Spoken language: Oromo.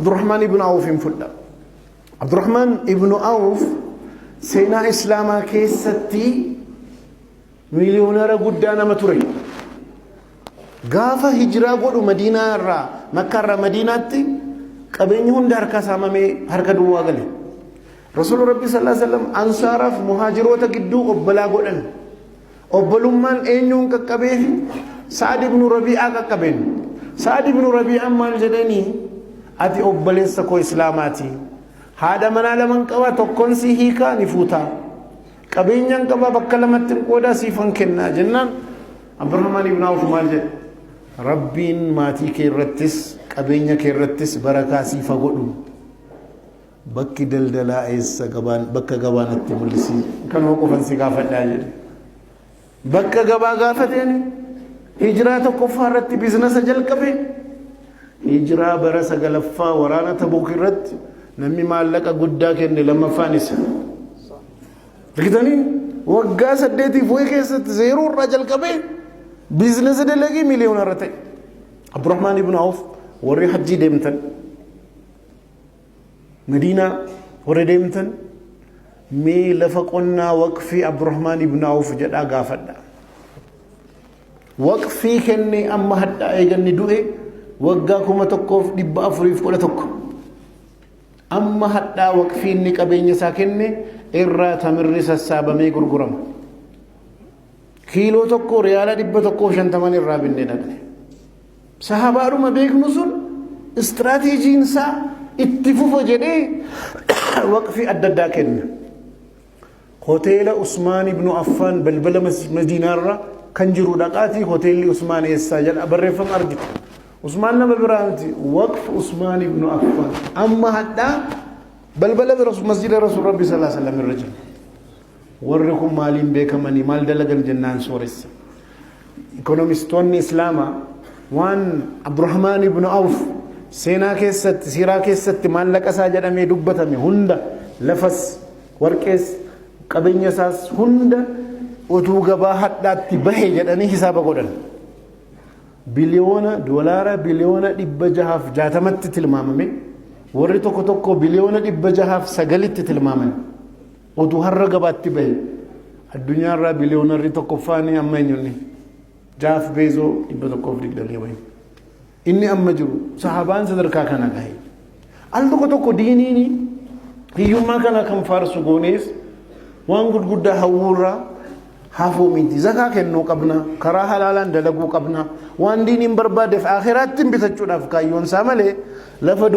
Abdurrahman ibn Auf fudha. Abdurrahman ibn Auf seenaa islaamaa keessatti miliyooneera guddaa nama ture. Gaafa hijiraa godhu Madiinaa irraa Makkaa irraa Madiinaatti qabeenyi hunda harka saamamee harka duwwaa gale. Rasuul Rabbi sallallahu alaihi wasallam ansaaraaf muhaajiroota gidduu obbolaa godhan. Obbolummaan eenyuun qaqqabeef Sa'd ibn Rabi'a qaqqabeen. Sa'd ibn Rabi'a maal jedhanii ati obboleessa koo islaamaati. Haadha manaa laman qaba tokkoon si hiikaa ni fuuta. Qabeenyaan qaba bakka lamatti qooda siifan kennaa jennaan Abdurrahman ibn Auf maal jedhe Rabbiin maatii kee irrattis qabeenya kee irrattis barakaa siifa godhu. Bakki daldalaa eessa gabaan bakka gabaanatti mul'isi kan qofan si gaafadhaa jedhe. Bakka gabaa gaafateen hijiraa tokkoffaa irratti biizinasa jalqabe. Hijiraa bara sagalaffaa waraana Tabuuk irratti namni maallaqa guddaa kenne lammaffaan isa. Dikitanii waggaa 8 fuudhee keessatti zeeroo irraa jalqabee biizinasa dalagee miliyoona irra ta'e. Abdurrahman ibn Auf warri hajjii deemtan Madiinaa warri deemtan mee lafa qonnaa waqfii Abdurrahman ibn Auf jedhaa gaafadha. Waqfii kenne amma hadhaa eeganni du'e waggaa 1411 amma hadhaa waqfii inni qabeenya isaa kenne irraa tamirri sassaabamee gurgurama. Kiiloo tokko riyaala 150 irraa binnee dhaqne. Sahabaadhuma beeknu sun istiraatiijiin isaa itti fufa jedhee waqfii adda addaa kenna. Hoteela Usmaan ibn Affaan balbala Madiinaa irra kan jiru dhaqaati hoteelli Usmaan eessaa jedha barreeffama argitu. Usmaan nama biraati waqf Usmaan ibn Affaan amma hadhaa balbala masjida Rasuul Rabbi sallallahu alaihi wasallam irra jira. Warri kun maaliin beekamanii maal dalagan jennaan sooressa. Ekonomistoonni Islaamaa waan Abdurrahman ibn Auf seenaa keessatti siiraa keessatti maallaqa isaa jedhamee dubbatame hunda lafas warqees qabeenya isaas hunda utuu gabaa hadhaatti bahe jedhanii hisaaba godhan. Biliyoona doolaara biliyoona 660tti tilmaamame warri tokko tokko biliyoona 609tti tilmaaman utuu har'a gabaatti bahe addunyaa irraa biliyoonarri tokkoffaanii amma eenyuuni Jaaf Beezoo 120 wayi inni amma jiru sahabaan sadarkaa kana gahe al tokko tokko diiniini hiyyummaa kana kan faarsu goonees waan gurguddaa hawwurraa hafuu miti zakaa kennuu qabna karaa halaalaan dalaguu qabna waan diiniin barbaadeef akhiraatti bitachuudhaaf kaayyoon isaa malee lafa